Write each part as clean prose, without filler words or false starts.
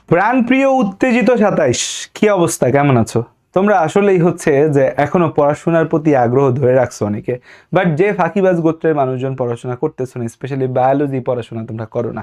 প্রাণপ্রিয় উত্তেজিত 27, কি অবস্থা, কেমন আছো তোমরা? আসলেই হচ্ছে যে এখনো পড়াশোনার প্রতি আগ্রহ ধরে রাখছো অনেকে, বাট যে ফাঁকিবাজ গোত্রের মানুষজন পড়াশোনা করতেছো না, স্পেশালি বায়োলজি পড়াশোনা তোমরা করো না।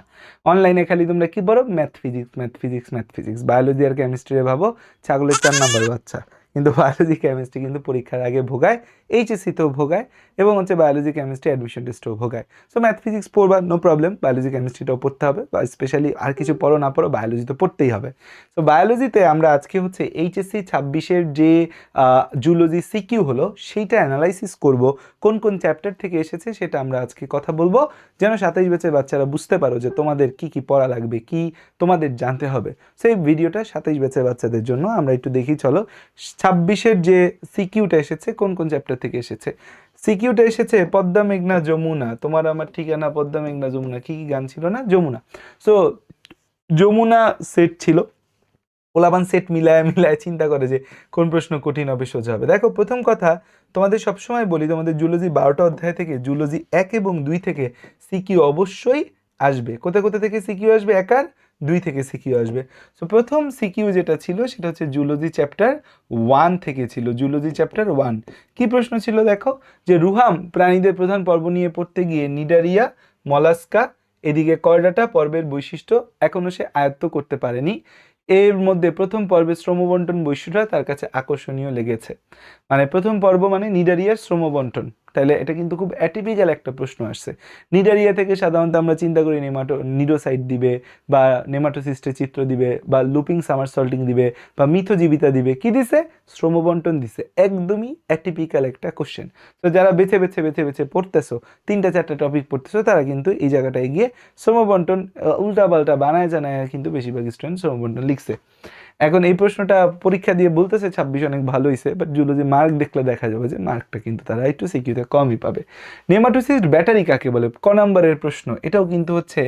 অনলাইনে খালি তোমরা কি পড়ো? Math physics, math physics, math physics. Biology আর কেমিস্ট্রি ভাবো ছাগলের 4 নাম্বার বাচ্চা, কিন্তু বায়োলজি কেমিস্ট্রি কিন্তু পরীক্ষার আগে ভোগায়, এইচএসসিতেও ভোগায়, এবং হচ্ছে বায়োলজি কেমিস্ট্রি অ্যাডমিশন টেস্টেও ভোগায়। সো ম্যাথ ফিজিক্স পড়বা, নো প্রবলেম, বায়োলজি কেমিস্ট্রিটাও পড়তে হবে, বা স্পেশালি আর কিছু পড়ো না পড়ো বায়োলজি তো পড়তেই হবে। তো বায়োলজিতে আমরা আজকে হচ্ছে এইচএসসি 26-এর যে জুলজি সিকিউ হলো সেইটা অ্যানালাইসিস করব, কোন কোন চ্যাপ্টার থেকে এসেছে সেটা আমরা আজকে কথা বলবো, যেন 27 ব্যাচের বাচ্চারা বুঝতে পারো যে তোমাদের কি কি পড়া লাগবে, কি তোমাদের জানতে হবে। সেই ভিডিওটা 27 ব্যাচের বাচ্চাদের জন্য। আমরা একটু দেখি চলো 26-এর যে সিকিউটা এসেছে কোন কোন চ্যাপ্টার থেকে এসেছে। সিকিউটা এসেছে পদ্মা মেঘনা যমুনা, তোমার আমার ঠিকানা পদ্মা মেঘনা যমুনা, কি কি গান ছিল না, যমুনা। সো যমুনা সেট ছিল, ওলাবান সেট মিলায় মিলায় চিন্তা করে যে কোন প্রশ্ন কঠিন হবে সোজা হবে। দেখো, প্রথম কথা তোমাদের সবসময় বলি, তোমাদের জুলজি 12টা অধ্যায় থেকে জুলজি 1 এবং 2 থেকে সিকিউ অবশ্যই আসবে। কোথায় কোথা থেকে সিকিউ আসবে? 1 আর 2 থেকে সিকিউ আসবে। সো প্রথম সিকিউ যেটা ছিল সেটা হচ্ছে জুলজি চ্যাপ্টার 1 থেকে ছিল। জুলজি চ্যাপ্টার 1 কি প্রশ্ন ছিল দেখো, যে রুহাম প্রাণীদের প্রধান পর্ব নিয়ে পড়তে গিয়ে নিডারিয়া, মলাস্কা, এদিকে করডাটা পর্বের বৈশিষ্ট্য এখনো সে আয়ত্ত করতে পারেনি। এর মধ্যে প্রথম পর্বে শ্রমবন্টন বৈশিষ্ট্যটা তার কাছে আকর্ষণীয় লেগেছে। মানে প্রথম পর্ব মানে নিডারিয়ার শ্রমবন্টন, তাহলে এটা কিন্তু খুব অ্যাটিপিক্যাল একটা প্রশ্ন আসছে। নিডারিয়া থেকে সাধারণত আমরা চিন্তা করি নিডোসাইট দিবে, বা নেমাটোসিস্টের চিত্র দিবে, বা লুপিং সামারসল্টিং দিবে, বা মিথজীবিতা দিবে। কি দিছে? শ্রমবন্টন দিছে। একদমই অ্যাটিপিক্যাল একটা কোশ্চেন। তো যারা বেছে বেছে বেছে বেছে পড়তেছো, 3টা 4টা টপিক পড়তেছো, তারা কিন্তু এই জায়গাটায় গিয়ে শ্রমবন্টন উল্টাপাল্টা বানায় জানায় কিন্তু বেশিরভাগ স্টুডেন্ট শ্রমবন্টন লিখছে। এখন এই প্রশ্নটা পরীক্ষা দিয়ে বলতেছে 26 অনেক ভালো হয়েছে, বাট জুলজি মার্ক দেখলে দেখা যাবে যে মার্কটা কিন্তু তারা একটু সিকিউতে কমই পাবে। নেমাটোসিস্ট ব্যাটারি কাকে বলে? ক নম্বরের প্রশ্ন। এটাও কিন্তু হচ্ছে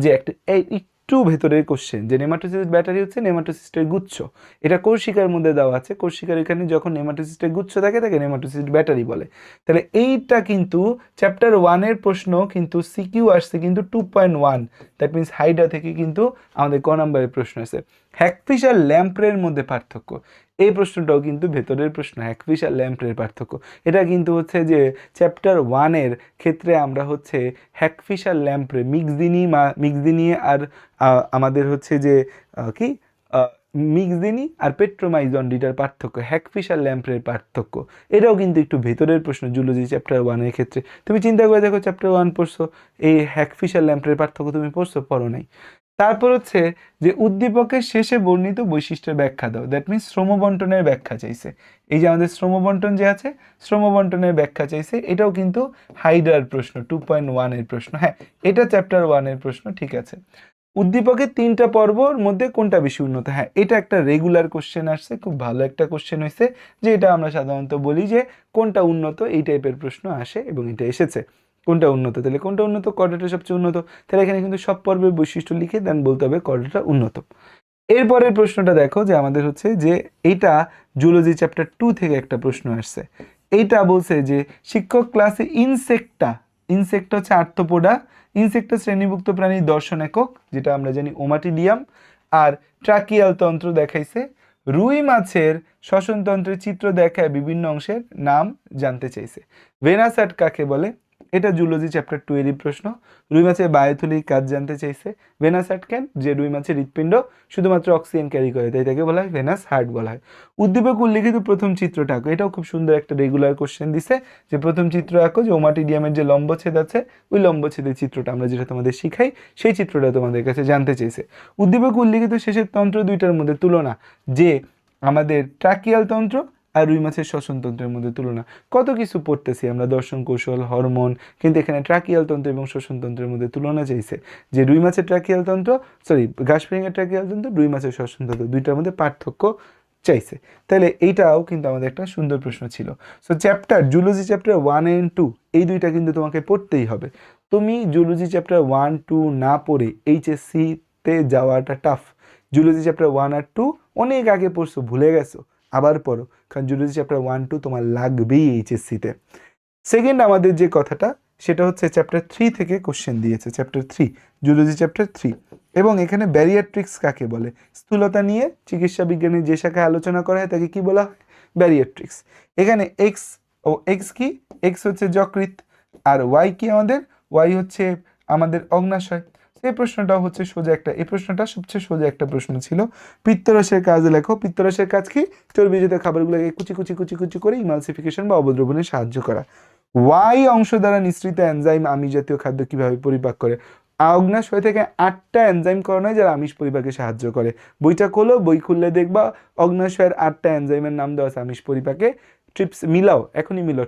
যে একটা একটু ভেতরের কোশ্চেন, যে নেমাটোসিস্ট ব্যাটারি হচ্ছে নেমাটোসিস্টের গুচ্ছ। এটা কোর্সিকার মধ্যে দেওয়া আছে। কোর্সিকার এখানে যখন নেমাটোসিস্টের গুচ্ছ থাকে তাকে নেমাটোসিস্ট ব্যাটারি বলে। তাহলে এইটা কিন্তু চ্যাপ্টার 1-এর প্রশ্ন, কিন্তু সিকিউ আসছে কিন্তু 2.1, দ্যাট মিনস হাইডা থেকে কিন্তু আমাদের ক নম্বরের প্রশ্ন আছে। হ্যাকফিশ আর ল্যাম্প্রের মধ্যে পার্থক্য, এই প্রশ্নটাও কিন্তু ভেতরের প্রশ্ন। হ্যাকফিশ আর ল্যাম্প্রের পার্থক্য, এটা কিন্তু হচ্ছে যে চ্যাপ্টার 1-এর ক্ষেত্রে আমরা হচ্ছে হ্যাকফিশ আর ল্যাম্প্রে, মিক্সদিনি আর আমাদের হচ্ছে যে কি মিক্সদিনি আর পেট্রোমাইজন দুইটার পার্থক্য, হ্যাকফিশ আর ল্যাম্প্রের পার্থক্য, এটাও কিন্তু একটু ভেতরের প্রশ্ন জুলজি চ্যাপ্টার 1-এর ক্ষেত্রে। তুমি চিন্তা করে দেখো, চ্যাপ্টার 1 পড়ছো, এই হ্যাকফিশ আর ল্যাম্প্রের পার্থক্য তুমি পড়ছো? পড়ো নাই। তারপর হচ্ছে যে উদ্দীপকের শেষে বর্ণিত বৈশিষ্ট্যের ব্যাখ্যা দাও, দ্যাট মিনস শ্রমবন্টনের ব্যাখ্যা চাইছে। এই যে আমাদের শ্রমবন্টন যে আছে, শ্রমবন্টনের ব্যাখ্যা চাইছে। এটাও কিন্তু হাইডার প্রশ্ন, 2.1-এর প্রশ্ন। হ্যাঁ, এটা চ্যাপ্টার 1-এর প্রশ্ন, ঠিক আছে। উদ্দীপকের 3টা পর্বর মধ্যে কোনটা বেশি উন্নত? হ্যাঁ, এটা একটা রেগুলার কোশ্চেন আসছে, খুব ভালো একটা কোশ্চেন হয়েছে, যে এটা আমরা সাধারণত বলি যে কোনটা উন্নত, এই টাইপের প্রশ্ন আসে এবং এটা এসেছে। কোনটা উন্নত? তাহলে কোনটা উন্নত? করডাটা সবচেয়ে উন্নত। তাহলে এখানে কিন্তু সব পর্বের বৈশিষ্ট্য লিখে দেন বলতে হবে করডাটা উন্নত। এরপরের প্রশ্নটা দেখো, যে আমাদের হচ্ছে যে এইটা জুলজি চ্যাপ্টার 2 থেকে একটা প্রশ্ন আসছে। এইটা বলছে যে শিক্ষক ক্লাসে ইনসেক্টা হচ্ছে আর্থ্রোপোডা, ইনসেক্টা শ্রেণীভুক্ত প্রাণীর দর্শন একক, যেটা আমরা জানি ওমাটিডিয়াম, আর ট্রাকিয়াল তন্ত্র দেখাইছে। রুই মাছের শ্বসনতন্ত্রের চিত্র দেখায় বিভিন্ন অংশের নাম জানতে চাইছে। ভেনাসাট কাকে বলে? এটা জুলজি চ্যাপ্টার 2-এরই প্রশ্ন। রুই মাছের বায়োথলিক কাজ জানতে চাইছে। ভেনাসাট কেন? যে রুই মাছের হৃৎপিণ্ড শুধুমাত্র অক্সিজেন ক্যারি করে, তাই তাকে বলা হয় ভেনাস হার্ট বলা হয়। উদ্দীপক উল্লিখিত প্রথম চিত্রটা আঁকো, এটাও খুব সুন্দর একটা রেগুলার কোশ্চেন দিছে, যে প্রথম চিত্র আঁকো, যে ওমাটিডিয়ামের যে লম্বচ্ছেদ আছে ওই লম্বচ্ছেদের চিত্রটা আমরা যেটা তোমাদের শিখাই সেই চিত্রটা তোমাদের কাছে জানতে চেয়েছে। উদ্দীপক উল্লিখিত শেষের তন্ত্র দুইটার মধ্যে তুলনা, যে আমাদের ট্রাকিয়াল তন্ত্র আর রুই মাছের শ্বসনতন্ত্রের মধ্যে তুলনা। কত কিছু পড়তেছি আমরা, দর্শন কৌশল, হরমোন, কিন্তু এখানে ট্রাকিয়াল তন্ত্র এবং শ্বসনতন্ত্রের মধ্যে তুলনা চাইছে, যে রুই মাছের ট্রাকিয়াল তন্ত্র, ঘাসফড়িংয়ের ট্রাকিয়াল তন্ত্র, রুই মাছের শ্বসনতন্ত্র, দুইটার মধ্যে পার্থক্য চাইছে। তাহলে এইটাও কিন্তু আমাদের একটা সুন্দর প্রশ্ন ছিল। সো জুলজি চ্যাপ্টার 1 and 2 এই দুইটা কিন্তু তোমাকে পড়তেই হবে। তুমি জুলজি চ্যাপ্টার 1, 2 না পড়ে এইচএসসিতে যাওয়াটা টাফ। জুলজি চ্যাপ্টার 1 আর 2 অনেক আগে পড়ছো, ভুলে গেছো, আবার পড়ো, কারণ জুলজি চ্যাপ্টার 1, 2 তোমার লাগবেই এইচএসসিতে। সেকেন্ড আমাদের যে কথাটা সেটা হচ্ছে চ্যাপ্টার 3 থেকে কোশ্চেন দিয়েছে। চ্যাপ্টার 3, জুলজি চ্যাপ্টার 3, এবং এখানে ব্যারিয়াট্রিক্স কাকে বলে? স্থূলতা নিয়ে চিকিৎসা বিজ্ঞানের যে শাখায় আলোচনা করা হয় তাকে কি বলা হয়? ব্যারিয়াট্রিক্স। এখানে এক্স কি? এক্স হচ্ছে যকৃৎ, আর ওয়াই কি আমাদের? ওয়াই হচ্ছে আমাদের অগ্নাশয়। এই প্রশ্নটা হচ্ছে সোজা একটা, এই প্রশ্নটা সবচেয়ে সোজা একটা প্রশ্ন ছিল। পিত্তরসের কাজ লেখো। পিত্তরসের কাজ কি? চর্বিযুক্ত খাবারগুলোকে কুচি কুচি কুচি কুচি করে ইমালসিফিকেশন বা অবদ্রবণে সাহায্য করা। ওয়াই অংশ দ্বারা নিঃসৃত এনজাইম আমিষ জাতীয় খাদ্য কিভাবে পরিপাক করে? অগ্নাশয় থেকে 8টা এনজাইম করানো হয় যারা আমিষ পরিপাকে সাহায্য করে। বইটা খোলো, বই খুললে দেখবা অগ্নাশয়ের 8টা এনজাইমের নাম দেওয়া আছে আমিষ পরিপাকে। মিলাও, এখনই মিলাও।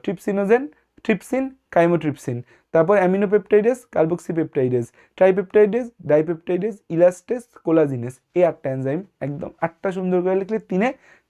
ট্রিপসিন, কাইমোট্রিপসিন, তারপর aminopeptidase, carboxypeptidase, tripeptidase, dipeptidase, elastase, collagenase. এই 8টা এনজাইম, একদম 8টা সুন্দর করে লিখলে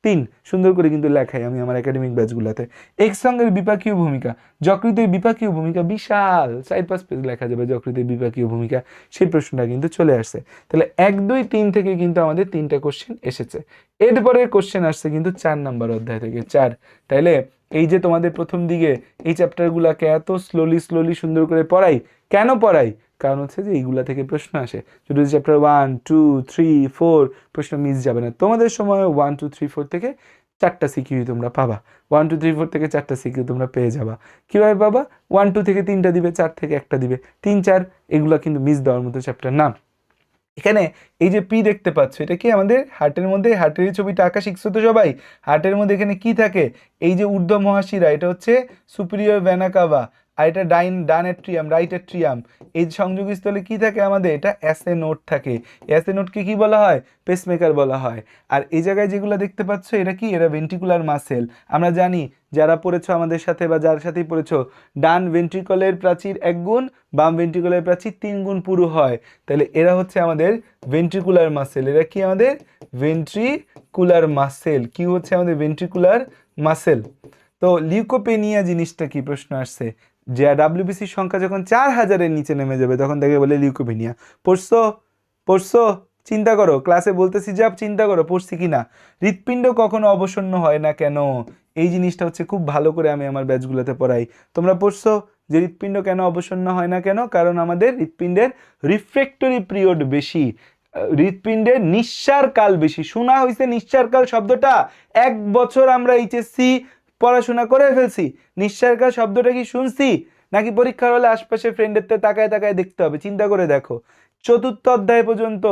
3 সুন্দর করে কিন্তু লেখাই আমি আমার একাডেমিক ব্যাচগুলোতে। এক্স সঙ্গের বিপাকীয় ভূমিকা, যকৃতের বিপাকীয় ভূমিকা বিশাল, 4-5 পেজ লেখা যাবে যকৃতের বিপাকীয় ভূমিকা। সেই প্রশ্নটা কিন্তু চলে আসছে। তাহলে 1, 2, 3 থেকে কিন্তু আমাদের 3টা কোশ্চেন এসেছে। এরপরে কোশ্চেন আসছে কিন্তু 4 নম্বর অধ্যায় থেকে 4। তাইলে এই যে তোমাদের প্রথম দিকে এই চ্যাপ্টারগুলোকে এত স্লোলি সুন্দর করে পড়াই, কেন পড়াই? কারণ হচ্ছে যে এইগুলা থেকে প্রশ্ন আসে। যদি চ্যাপ্টার 1, 2, 3, 4 প্রশ্ন মিস যাবে না। তোমাদের সময় 1, 2, 3, 4 থেকে 4টা সিকিউ তোমরা পাবা। 1, 2, 3, 4 থেকে 4টা সিকিউ তোমরা পেয়ে যাবা। কীভাবে পাবা? 1, 2 থেকে 3টা দিবে, 4 থেকে 1টা দিবে, 3, 4 এগুলা কিন্তু মিস দেওয়ার মতো চ্যাপ্টার না। এখানে এই যে পি দেখতে পাচ্ছ, এটা কি আমাদের হার্টের মধ্যে? হার্টের ছবিটা আঁকা শিখছো তো সবাই। হার্টের মধ্যে এখানে কি থাকে? এই যে ঊর্ধ্ব মহাশিরা, এটা হচ্ছে সুপিরিয়র ভেনা কাভা, আর এটা ডান এট্রিয়াম, রাইট এট্রিয়াম। এই সংযোগস্থলে কি থাকে আমাদের? এটা অ্যাসে নোড থাকে। অ্যাসে নোডকে কি বলা হয়? পেসমেকার বলা হয়। আর এই জায়গায় যেগুলো দেখতে পাচ্ছ, এটা কি? এরা ভেন্ট্রিকুলার মাসেল। আমরা জানি, যারা পড়েছো আমাদের সাথে বা যার সাথেই পড়েছো, ডান ভেন্ট্রিকলের প্রাচীর 1 গুণ, বাম ভেন্ট্রিকলের প্রাচীর 3 গুণ পুরু হয়। তাহলে এরা হচ্ছে আমাদের ভেন্ট্রিকুলার মাসেল। এরা কি আমাদের? Ventricular muscle. কি হচ্ছে আমাদের? Ventricular muscle. তো লিউকোপেনিয়া জিনিসটা কি? প্রশ্ন আসছে যে ডাব্লিউবিসির সংখ্যা যখন 4000-এর নিচে নেমে যাবে তখন তাকে বলে লিউকোপেনিয়া। পড়ছো? চিন্তা করো, ক্লাসে বলতেছি যে চিন্তা করো পড়ছি কিনা। হৃৎপিণ্ড কখনো অবসন্ন হয় না কেন? এই জিনিসটা হচ্ছে খুব ভালো করে আমি আমার ব্যাচগুলোতে পড়াই। তোমরা পড়ছো যে হৃৎপিণ্ড কেন অবসন্ন হয় না কেন? কারণ আমাদের হৃৎপিণ্ডের রিফ্রেক্টরি পিরিয়ড বেশি, হৃৎপিণ্ডের নিঃসার কাল বেশি। শোনা হয়েছে নিঃসার কাল শব্দটা? 1 বছর আমরা এইচএসসি পড়াশোনা করে ফেলছি, নিঃসার কাল শব্দটা কি শুনছি? নাকি পরীক্ষার হলে আশপাশে ফ্রেন্ডের তাকায় তাকায় দেখতে হবে? চিন্তা করে দেখো, 4র্থ অধ্যায় পর্যন্ত,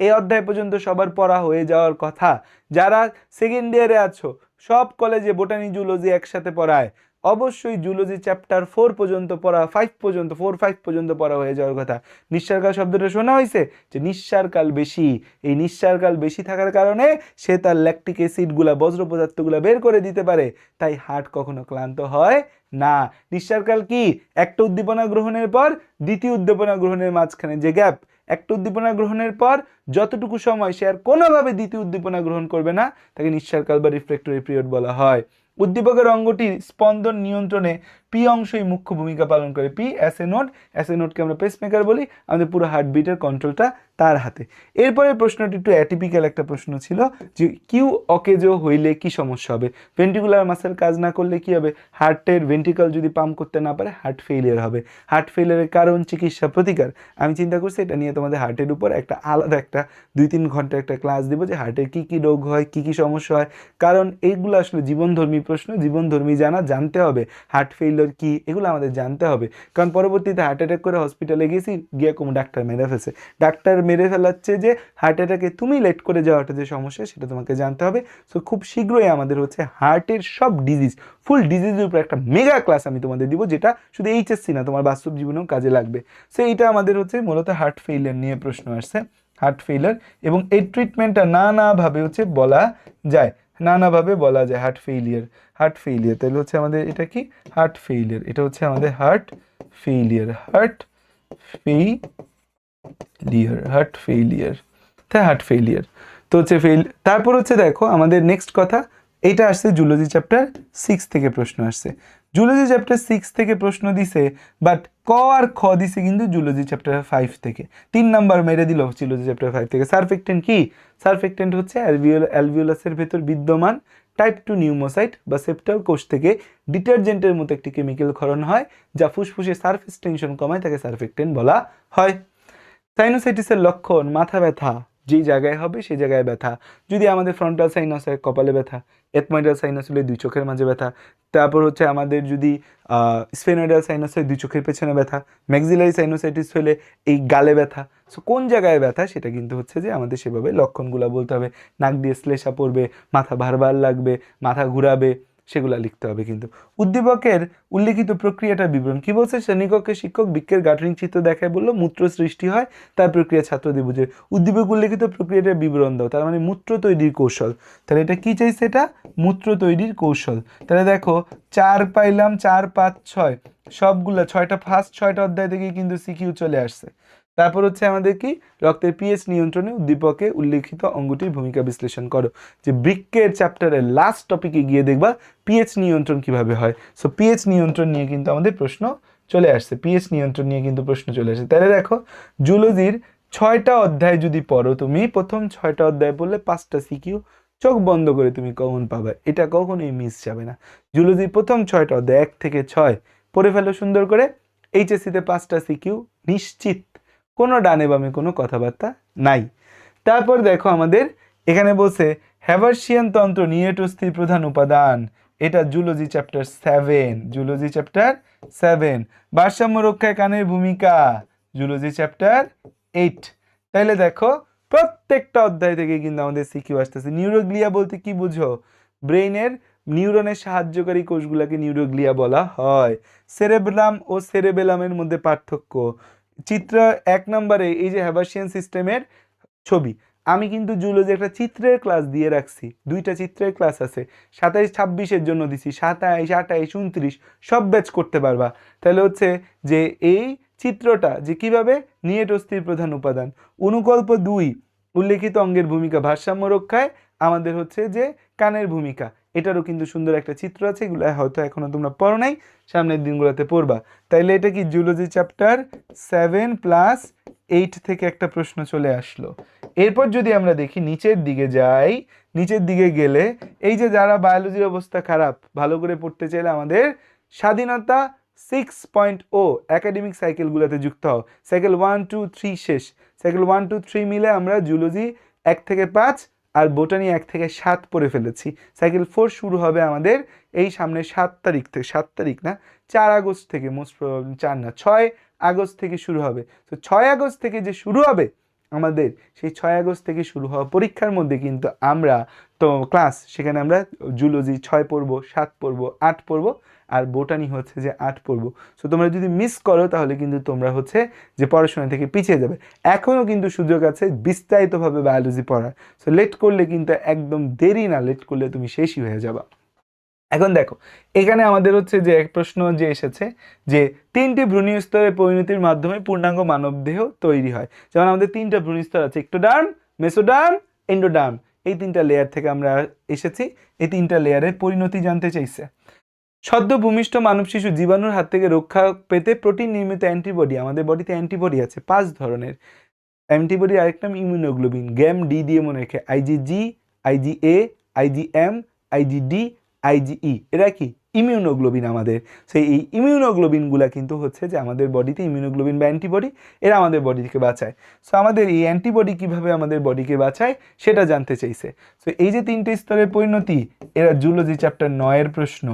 এই অধ্যায় পর্যন্ত সবার পড়া হয়ে যাওয়ার কথা। যারা সেকেন্ড ইয়ারে আছো, সব কলেজে বোটানি জুলজি একসাথে পড়ায়, অবশ্যই জুলজি চ্যাপ্টার 4 পর্যন্ত পড়া, 5 পর্যন্ত, 4-5 পর্যন্ত পড়া হয়ে যাওয়ার কথা। নিঃসারকাল শব্দটা শোনা হয়েছে যে নিঃসারকাল বেশি। এই নিঃসারকাল বেশি থাকার কারণে সে তার ল্যাকটিক অ্যাসিডগুলা, বজ্র পদার্থগুলা বের করে দিতে পারে, তাই হার্ট কখনো ক্লান্ত হয় না। নিঃসারকাল কি? একটা উদ্দীপনা গ্রহণের পর দ্বিতীয় উদ্দীপনা গ্রহণের মাঝখানে যে গ্যাপ, একটা উদ্দীপনা গ্রহণের পর যতটুকু সময় সে আর কোনোভাবে দ্বিতীয় উদ্দীপনা গ্রহণ করবে না, তাকে নিঃসারকাল বা রিফ্রেক্টরি পিরিয়ড বলা হয়। উদ্দীপকের অঙ্গটির স্পন্দন নিয়ন্ত্রণে পি অংশই মুখ্য ভূমিকা পালন করে। পি অ্যাসে নোডকে আমরা পেসমেকার বলি। আমাদের পুরো হার্টবিটের কন্ট্রোলটা তার হাতে। এরপরে প্রশ্নটি একটু অ্যাটিপিক্যাল একটা প্রশ্ন ছিল যে কিউ অকেজো হইলে কি সমস্যা হবে? ভেন্ট্রিকুলার মাসেল কাজ না করলে কি হবে? হার্টের ভেন্ট্রিকল যদি পাম্প করতে না পারে হার্ট ফেলিয়ার হবে। হার্ট ফেলিয়ারের কারণ, চিকিৎসা, প্রতিকার। আমি চিন্তা করছি এটা নিয়ে তোমাদের হার্টের উপর একটা আলাদা একটা 2-3 ঘন্টার একটা ক্লাস দিব যে হার্টের কী কী রোগ হয়, কী কী সমস্যা হয়। কারণ এইগুলো আসলে জীবনধর্মী প্রশ্ন, জীবনধর্মী জানতে হবে। হার্ট ফেলিয়ার কি, এগুলো আমাদের জানতে হবে। কারণ পরবর্তীতে হার্ট অ্যাটাক করে হসপিটালে গেছি, গিয়ে কোনো ডাক্তার মেরে ফেলছে। ডাক্তার মেরে ফেলাচ্ছে যে হার্ট অ্যাটাকে তুমি লেট করে যাওয়াটা যে সমস্যা, সেটা তোমাকে জানতে হবে। সো খুব শীঘ্রই আমাদের হচ্ছে হার্টের সব ডিজিজ, ফুল ডিজিজের উপর একটা মেগা ক্লাস আমি তোমাদের দিব, যেটা শুধু এইচএসসি না, তোমার বাস্তব জীবনেও কাজে লাগবে। সো এইটা আমাদের হচ্ছে মূলত হার্ট ফেলিয়ার নিয়ে প্রশ্ন আসছে। হার্ট ফেলিয়ার এবং এই ট্রিটমেন্টটা নানাভাবে হচ্ছে বলা যায়, নানাভাবে বলা যায়। হার্ট ফেলিয়ার তাহলে হচ্ছে আমাদের এটা কি? Heart failure. এটা হচ্ছে আমাদের হার্ট ফেলিয়ার তাই হার্ট ফেলিয়ার তো হচ্ছে তারপর হচ্ছে দেখো আমাদের নেক্সট কথা, এটা আসছে জুলজি চ্যাপ্টার 6 থেকে প্রশ্ন আসছে। জুলজি চ্যাপ্টার 6 থেকে প্রশ্ন দিছে, বাট ক আর খ দিছে কিন্তু জুলজি চ্যাপ্টার 5 থেকে। 3 নাম্বার মেরে দিল জুলজি চ্যাপ্টার 5 থেকে। সারফেক্টেন্ট কি? সারফেক্টেন্ট হচ্ছে অ্যালভিওলাসের ভেতর বিদ্যমান টাইপ 2 নিউমোসাইট বা সেপ্টাল কোষ থেকে ডিটারজেন্টের মতো একটি কেমিক্যাল ক্ষরণ হয়, যা ফুসফুসে সারফেস টেনশন কমায়, তাকে সারফেক্টেন্ট বলা হয়। সাইনোসাইটিসের লক্ষণ মাথা ব্যথা, যেই জায়গায় হবে সেই জায়গায় ব্যথা। যদি আমাদের ফ্রন্টাল সাইনাস হয় কপালে ব্যথা, এথময়েডাল সাইনাস হলে দুই চোখের মাঝে ব্যথা, তারপর হচ্ছে আমাদের যদি স্ফেনোইডাল সাইনাস হয় দুই চোখের পেছনে ব্যথা, ম্যাক্সিলারি সাইনোসাইটিস হলে এই গালে ব্যথা। সো কোন জায়গায় ব্যথা সেটা কিন্তু হচ্ছে যে আমাদের সেভাবে লক্ষণগুলো বলতে হবে। নাক দিয়ে শ্লেষা পড়বে, মাথা ভার লাগবে, মাথা ঘুরাবে, সেগুলা লিখতে হবে। কিন্তু উদ্দীপকের উল্লেখিত প্রক্রিয়াটার বিবরণ কি বলছে? শ্রেণীকক্ষে শিক্ষক বৃক্কের গাঠনিক চিত্র দেখায় বললো মূত্র সৃষ্টি হয়, তার প্রক্রিয়া ছাত্রদের বুঝে। উদ্দীপক উল্লেখিত প্রক্রিয়াটার বিবরণ দাও, তার মানে মূত্র তৈরির কৌশল। তাহলে এটা কি চাইছে? এটা মূত্র তৈরির কৌশল। তাহলে দেখো 4 পাইলাম, 4, 5, 6 সবগুলা 6টা ফার্স্ট 6টা অধ্যায় থেকে কিন্তু সিকিউ চলে আসছে। তারপর হচ্ছে আমাদের কি রক্তের পিএইচ নিয়ন্ত্রণে উদ্দীপকে উল্লেখিত অঙ্গটির ভূমিকা বিশ্লেষণ করো। যে বৃক্কের চ্যাপ্টারের লাস্ট টপিকে গিয়ে দেখবা পিএইচ নিয়ন্ত্রণ কিভাবে হয়। সো পিএইচ নিয়ন্ত্রণ নিয়ে কিন্তু আমাদের প্রশ্ন চলে আসছে, পিএইচ নিয়ন্ত্রণ নিয়ে কিন্তু প্রশ্ন চলে আসছে। তাহলে দেখো জুলজির 6টা অধ্যায় যদি পড়ো তুমি, প্রথম 6টা অধ্যায় পড়লে 5টা সিকিউ চোখ বন্ধ করে তুমি কমন পাবে, এটা কখনোই মিস যাবে না। জুলজির প্রথম 6টা অধ্যায় 1 থেকে 6 পড়ে ফেলো সুন্দর করে, এইচএসসিতে 5টা সিকিউ নিশ্চিত, কোনো ডানে বামে কোনো কথাবার্তা নাই। তারপর দেখো আমাদের এখানে বলছে হ্যাভার্সিয়ান তন্ত্র নিয়েটোস্থির প্রধান উপাদান, এটা জুলজি চ্যাপ্টার 7, জুলজি চ্যাপ্টার 7। ভারসাম্য রক্ষায় কানের ভূমিকা, জুলজি চ্যাপ্টার 8। তাইলে দেখো প্রত্যেকটা অধ্যায় থেকে কিন্তু আমাদের সিকিউ আসতেছে। নিউরোগ্লিয়া বলতে কি বুঝো? ব্রেইনের নিউরনের সাহায্যকারী কোষগুলোকে নিউরোগ্লিয়া বলা হয়। সেরেব্রাম ও সেরেবেলামের মধ্যে পার্থক্য, চিত্র 1 নম্বরে এই যে হ্যাভার্সিয়ান সিস্টেমের ছবি, আমি কিন্তু জুলজি একটা চিত্রের ক্লাস দিয়ে রাখছি, 2টা চিত্রের ক্লাস আছে, 27-26-এর জন্য দিছি, 27, 28, 29 সব ব্যাচ করতে পারবা। তাহলে হচ্ছে যে এই চিত্রটা যে কিভাবে নিয়েটোস্থির প্রধান উপাদান, অনুকল্প 2 উল্লেখিত অঙ্গের ভূমিকা ভারসাম্য রক্ষায় আমাদের হচ্ছে যে কানের ভূমিকা, এটারও কিন্তু সুন্দর একটা চিত্র আছে, এগুলো হয়তো এখনো তোমরা পড়ো নাই, সামনের দিনগুলোতে পড়বা। তাইলে এটা কি জুলজি চ্যাপ্টার 7+8 থেকে একটা প্রশ্ন চলে আসলো। এরপর যদি আমরা দেখি নিচের দিকে যাই, নিচের দিকে গেলে এই যে যারা বায়োলজির অবস্থা খারাপ, ভালো করে পড়তে চাইলে আমাদের স্বাধীনতা 6.0 একাডেমিক সাইকেলগুলোতে যুক্ত হও। সাইকেল 1, 2, 3 শেষ, সাইকেল 1, 2, 3 মিলে আমরা জুলজি 1 থেকে 5 আর বোটানি 1 থেকে 7 পড়ে ফেলেছি। সাইকেল 4 শুরু হবে আমাদের এই সামনে 7 তারিখ থেকে, 7 তারিখ না 4 আগস্ট থেকে, মোস্ট প্রবাবলি 4 না 6 আগস্ট থেকে শুরু হবে। তো 6 আগস্ট থেকে যে শুরু হবে আমাদের, সেই 6 আগস্ট থেকে শুরু হওয়া পরীক্ষার মধ্যে কিন্তু আমরা তো ক্লাস, সেখানে আমরা জুলজি 6 পড়বো, 7 পড়বো, 8 পড়বো, আর বোটানি হচ্ছে যে 8 পড়বো। সো তোমরা যদি মিস করো তাহলে কিন্তু তোমরা হচ্ছে যে পড়াশোনা থেকে পিছিয়ে যাবে। এখনও কিন্তু সুযোগ আছে বিস্তারিতভাবে বায়োলজি পড়ার। সো লেট করলে কিন্তু একদম দেরি না, লেট করলে তুমি শেষই হয়ে যাবা। এখন দেখো এখানে আমাদের হচ্ছে যে এক প্রশ্ন যে এসেছে যে 3টি ভ্রূণীয় স্তরের পরিণতির মাধ্যমে পূর্ণাঙ্গ মানবদেহ তৈরি হয়। যেমন আমাদের 3টা ভ্রূণস্তর আছে, এক্টোডার্ম, মেসোডার্ম, এন্ডোডার্ম, এই 3টা লেয়ার থেকে আমরা এসেছি। এই 3টা লেয়ারের পরিণতি জানতে চাইছে। সদ্য ভূমিষ্ঠ মানব শিশু জীবাণুর হাত থেকে রক্ষা পেতে প্রোটিন নির্মিত অ্যান্টিবডি, আমাদের বডিতে অ্যান্টিবডি আছে 5 ধরনের অ্যান্টিবডি, আরেকটা ইমিউনোগ্লোবিন, গ্যাম ডি দিয়ে মনে রেখে, আইজিজি, আইজিএ, আইজিএম, আইজিডি, আইজিই, এরা কি ইমিউনোগ্লোবিন আমাদের। সেই এই ইমিউনোগ্লোবিনগুলা কিন্তু হচ্ছে যে আমাদের বডিতে ইমিউনোগ্লোবিন বা অ্যান্টিবডি, এরা আমাদের বডিকে বাঁচায়। সো আমাদের এই অ্যান্টিবডি কিভাবে আমাদের বডিকে বাঁচায় সেটা জানতে চাইছে। সো এই যে 3টে স্তরের পরিণতি, এরা জুলজি চ্যাপ্টার 9-এর প্রশ্ন।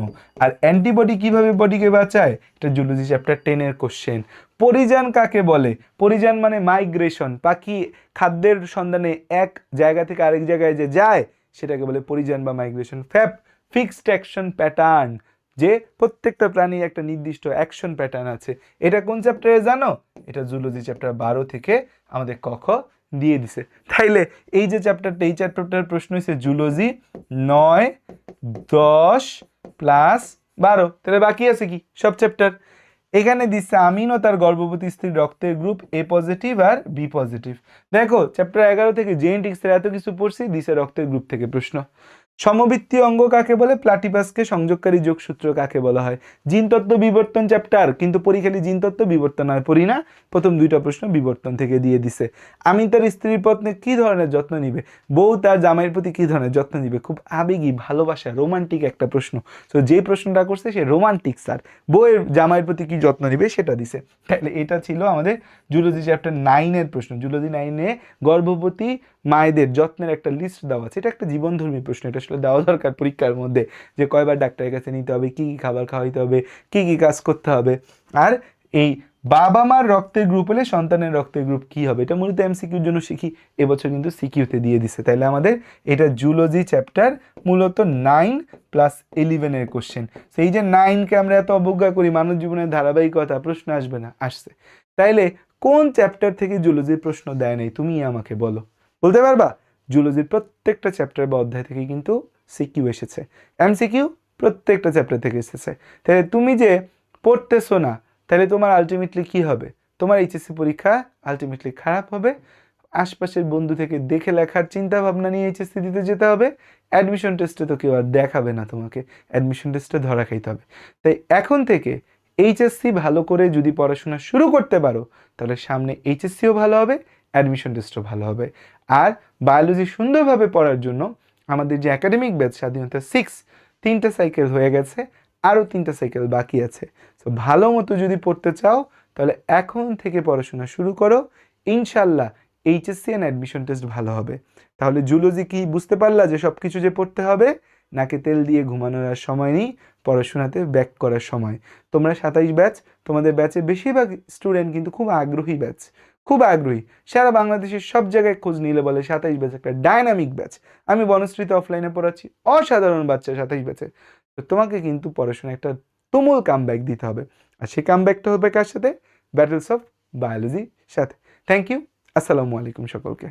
আর অ্যান্টিবডি কিভাবে বডিকে বাঁচায়, এটা জুলজি চ্যাপ্টার 10-এর কোশ্চেন। পরিযান কাকে বলে? পরিযান মানে মাইগ্রেশন, পাখি খাদ্যের সন্ধানে এক জায়গা থেকে আরেক জায়গায় যে যায় সেটাকে বলে পরিযান বা migration. Fap, fixed action pattern, যে প্রত্যেকটা প্রাণীর একটা নির্দিষ্ট অ্যাকশন প্যাটার্ন আছে। এটা কোন চ্যাপ্টারে জানো? এটা জুলজি চ্যাপ্টার 12 থেকে আমাদের ক দিয়ে দিছে। তাইলে এই যে চ্যাপ্টারটা, এই চ্যাপ্টারটার প্রশ্ন হয়েছে জুলজি 9, 10 প্লাস 12, তাহলে বাকি আছে কি সব চ্যাপ্টার। এখানে দিচ্ছে আমিন ও তার গর্ভবতী স্ত্রীর রক্তের গ্রুপ এ পজিটিভ আর বি পজিটিভ। দেখো চ্যাপ্টার 11 থেকে জেনেটিক্সের এত কিছু পড়ছি, দিছে রক্তের গ্রুপ থেকে প্রশ্ন। সমবৃত্তীয় অঙ্গ কাকে বলে? প্লাটিপাসকে সংযোগকারী যোগসূত্র কাকে বলা হয়? জিনতত্ত্ব বিবর্তন চ্যাপ্টার, কিন্তু পরীক্ষায় জিনতত্ত্ব বিবর্তন আর পড়ি না, প্রথম দুইটা প্রশ্ন বিবর্তন থেকে দিয়ে দিছে। আমি তার স্ত্রীর পত্নী কি ধরনের যত্ন নিবে? বউ তার জামাইয়ের প্রতি কি ধরনের যত্ন নিবে? খুব আবেগী, ভালোবাসা, রোমান্টিক একটা প্রশ্ন। তো যে প্রশ্নটা করছে সে রোমান্টিক স্যার, বউয়ের জামাইয়ের প্রতি কি যত্ন নিবে সেটা দিছে। তাহলে এটা ছিল আমাদের জুলজি চ্যাপ্টার 9-এর প্রশ্ন। জুলজি 9-এ গর্ভবতী মায়েদের যত্নের একটা লিস্ট দেওয়া আছে। এটা একটা জীবনধর্মী প্রশ্ন, এটা আসলে দেওয়া দরকার পরীক্ষার মধ্যে, যে কয়বার ডাক্তারের কাছে নিতে হবে, কি কি খাবার খাওয়াইতে হবে, কি কি কাজ করতে হবে। আর এই বাবা মার রক্তের গ্রুপ হলে সন্তানের রক্তের গ্রুপ কি হবে, এটা মূলত এমসিকিউর জন্য শিখি, এবছর কিন্তু সিকিউতে দিয়ে দিছে। তাহলে আমাদের এটা জুলজি চ্যাপ্টার মূলত 9+11-এর কোশ্চেন। সেই যে 9কে আমরা এত অবজ্ঞা করি, মানব জীবনের ধারাবাহিকতা, প্রশ্ন আসবে না, আসছে। তাইলে কোন চ্যাপ্টার থেকে জুলজির প্রশ্ন দেয় নাই তুমি আমাকে বলো, বলতে পারবা? জুলজির প্রত্যেকটা চ্যাপ্টার বা অধ্যায় থেকে কিন্তু সিকিউ এসেছে, এমসিকিউ প্রত্যেকটা চ্যাপ্টার থেকে এসেছে। তাহলে তুমি যে পড়তেছো না, তাহলে তোমার আলটিমেটলি কি হবে? তোমার এইচএসসি পরীক্ষা আলটিমেটলি খারাপ হবে। আশপাশের বন্ধু থেকে দেখে লেখার চিন্তা ভাবনা নিয়ে এইচএসসি দিতে যেতে হবে। অ্যাডমিশন টেস্টে তো কেউ আর দেখাবে না তোমাকে, অ্যাডমিশন টেস্টে ধরা খাইতে হবে। তাই এখন থেকে এইচএসসি ভালো করে যদি পড়াশোনা শুরু করতে পারো, তাহলে সামনে এইচএসসিও ভালো হবে, অ্যাডমিশন টেস্টও ভালো হবে। আর বায়োলজি সুন্দরভাবে পড়ার জন্য আমাদের যে একাডেমিক ব্যাচ স্বাধীনতা 6, 3টে সাইকেল হয়ে গেছে, আরও 3টে সাইকেল বাকি আছে। তো ভালো মতো যদি পড়তে চাও, তাহলে এখন থেকে পড়াশোনা শুরু করো, ইনশাল্লাহ এইচএসসি অ্যান্ড অ্যাডমিশন টেস্ট ভালো হবে। তাহলে জুলজি কি বুঝতে পারলা যে সব কিছু যে পড়তে হবে, নাকে তেল দিয়ে ঘুমানোর আর সময় নেই, পড়াশোনাতে ব্যাক করার সময়। তোমরা 27 ব্যাচ, তোমাদের ব্যাচে বেশিরভাগ স্টুডেন্ট কিন্তু খুব আগ্রহী ব্যাচ, খুব আগ্রহী। সারা বাংলাদেশের সব জায়গায় খোঁজ নিলে বলে 27 ব্যাচ একটা ডায়নামিক ব্যাচ। আমি বনশ্রীতে অফলাইনে পড়াচ্ছি, অসাধারণ বাচ্চা 27 ব্যাচে। তো তোমাকে কিন্তু পড়াশোনা একটা তুমুল কামব্যাক দিতে হবে, আর সেই কামব্যাকটা হবে কার সাথে? ব্যাটলস অফ বায়োলজির সাথে। থ্যাংক ইউ, আসসালামু আলাইকুম সকলকে।